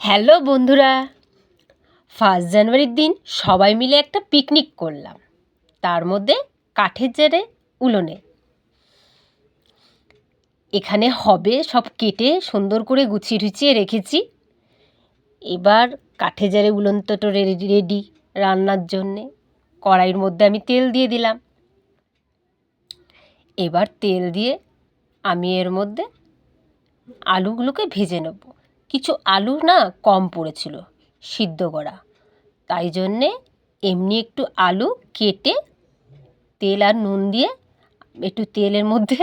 Hello বন্ধুরা, 1 জানুয়ারির দিন সবাই মিলে একটা পিকনিক করলাম। তার মধ্যে কাঠের জারে উলোনে এখানে হবে সব কেটে সুন্দর করে গুছিয়ে টুছিয়ে রেখেছি। এবার কাঠের জারে উলন তো রেডি রান্নার জন্যে। কড়াইয়ের মধ্যে আমি তেল দিয়ে দিলাম। এবার তেল দিয়ে আমি এর মধ্যে আলুগুলোকে ভেজে নেব। কিছু আলু না কম পড়েছিল সিদ্ধ করা, তাই জন্যে এমনি একটু আলু কেটে তেল আর নুন দিয়ে একটু তেলের মধ্যে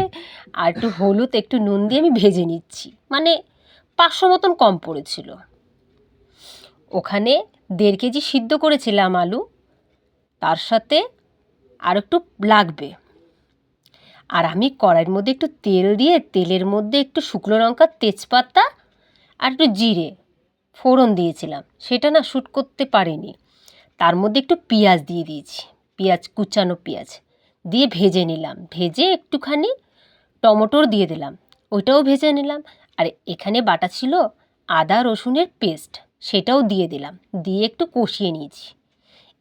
আর একটু হলুদ একটু নুন দিয়ে আমি ভেজে নিচ্ছি। মানে 500 মতন কম পড়েছিল। ওখানে 1.5 কেজি সিদ্ধ করেছিলাম আলু, তার সাথে আর একটু লাগবে। আর আমি কড়াইয়ের মধ্যে একটু তেল দিয়ে তেলের মধ্যে একটু শুকনো লঙ্কা, তেজপাতা আর একটু জিরে ফোড়ন দিয়েছিলাম। সেটা না শ্যুট করতে পারিনি। তার মধ্যে একটু পেঁয়াজ দিয়ে দিয়েছি, কুচানো পেঁয়াজ দিয়ে ভেজে নিলাম। ভেজে একটুখানি টমেটোর দিয়ে দিলাম, ওইটাও ভেজে নিলাম। আর এখানে বাটা ছিল আদা রসুনের পেস্ট, সেটাও দিয়ে দিলাম। দিয়ে একটু কষিয়ে নিয়েছি।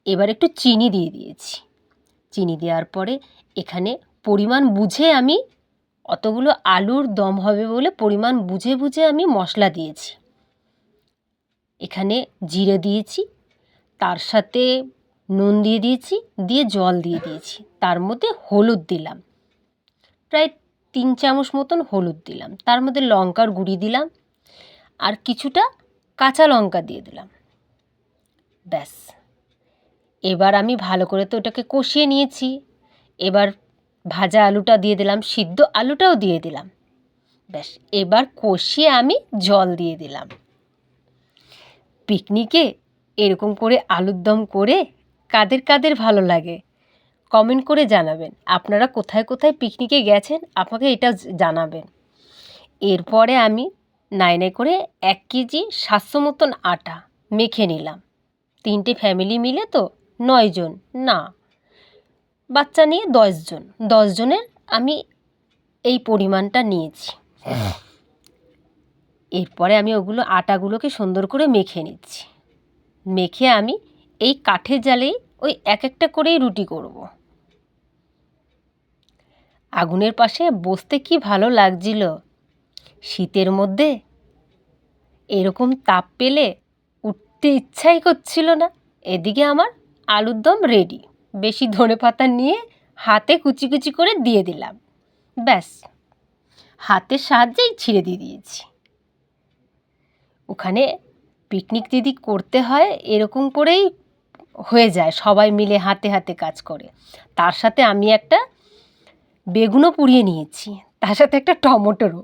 এবার একটু চিনি দিয়ে দিয়েছি। চিনি দেওয়ার পরে এখানে পরিমাণ বুঝে আমি অতগুলো আলুর দম হবে বলে পরিমাণ বুঝে বুঝে আমি মশলা দিয়েছি। এখানে জিরে দিয়েছি, তার সাথে নুন দিয়ে দিয়েছি, দিয়ে জল দিয়ে দিয়েছি। তার মধ্যে হলুদ দিলাম, প্রায় 3 চামচ মতন হলুদ দিলাম। তার মধ্যে লঙ্কার গুঁড়ি দিলাম আর কিছুটা কাঁচা লঙ্কা দিয়ে দিলাম। ব্যাস, এবার আমি ভালো করে তো ওটাকে কষিয়ে নিয়েছি। এবার ভাজা আলুটা দিয়ে দিলাম, সিদ্ধ আলুটাও দিয়ে দিলাম। ব্যাস, এবার কষিয়ে আমি জল দিয়ে দিলাম। পিকনিকে এরকম করে আলুর দম করে কাদের কাদের ভালো লাগে কমেন্ট করে জানাবেন। আপনারা কোথায় কোথায় পিকনিকে গেছেন আমাকে এটা জানাবেন। এরপরে আমি নাই করে 1 কেজি 700 মতন আটা মেখে নিলাম। 3টে ফ্যামিলি মিলে তো 9 জন, না বাচ্চা নিয়ে 10 জন, 10 জনের আমি এই পরিমাণটা নিয়েছি। এরপরে আমি ওগুলো আটাগুলোকে সুন্দর করে মেখে নিচ্ছি। মেখে আমি এই কাঠের জালেই ওই এক একটা করেই রুটি করব। আগুনের পাশে বসতে কি ভালো লাগছিল। শীতের মধ্যে এরকম তাপ পেলে উঠতে ইচ্ছাই করছিল না। এদিকে আমার আলুর দম রেডি। বেশি ধনেপাতা নিয়ে হাতে কুচি কুচি করে দিয়ে দিলাম। ব্যাস, হাতের সাহায্যেই ছিঁড়ে দিয়ে দিয়েছি। ওখানে পিকনিক যদি করতে হয় এরকম করেই হয়ে যায়, সবাই মিলে হাতে হাতে কাজ করে। তার সাথে আমি একটা বেগুনও পুড়িয়ে নিয়েছি, তার সাথে একটা টমেটোরও।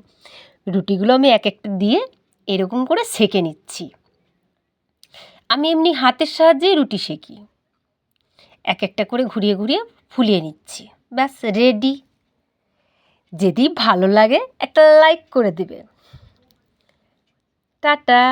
রুটিগুলো আমি এক একটা দিয়ে এরকম করে সেঁকে নিচ্ছি। আমি এমনি হাতের সাহায্যেই রুটি সেঁকি। এক একটা করে ঘুরিয়ে ঘুরিয়ে ফুলিয়ে নিচ্ছি। ব্যাস রেডি। যদি ভালো লাগে একটা লাইক করে দেবে। টাটা।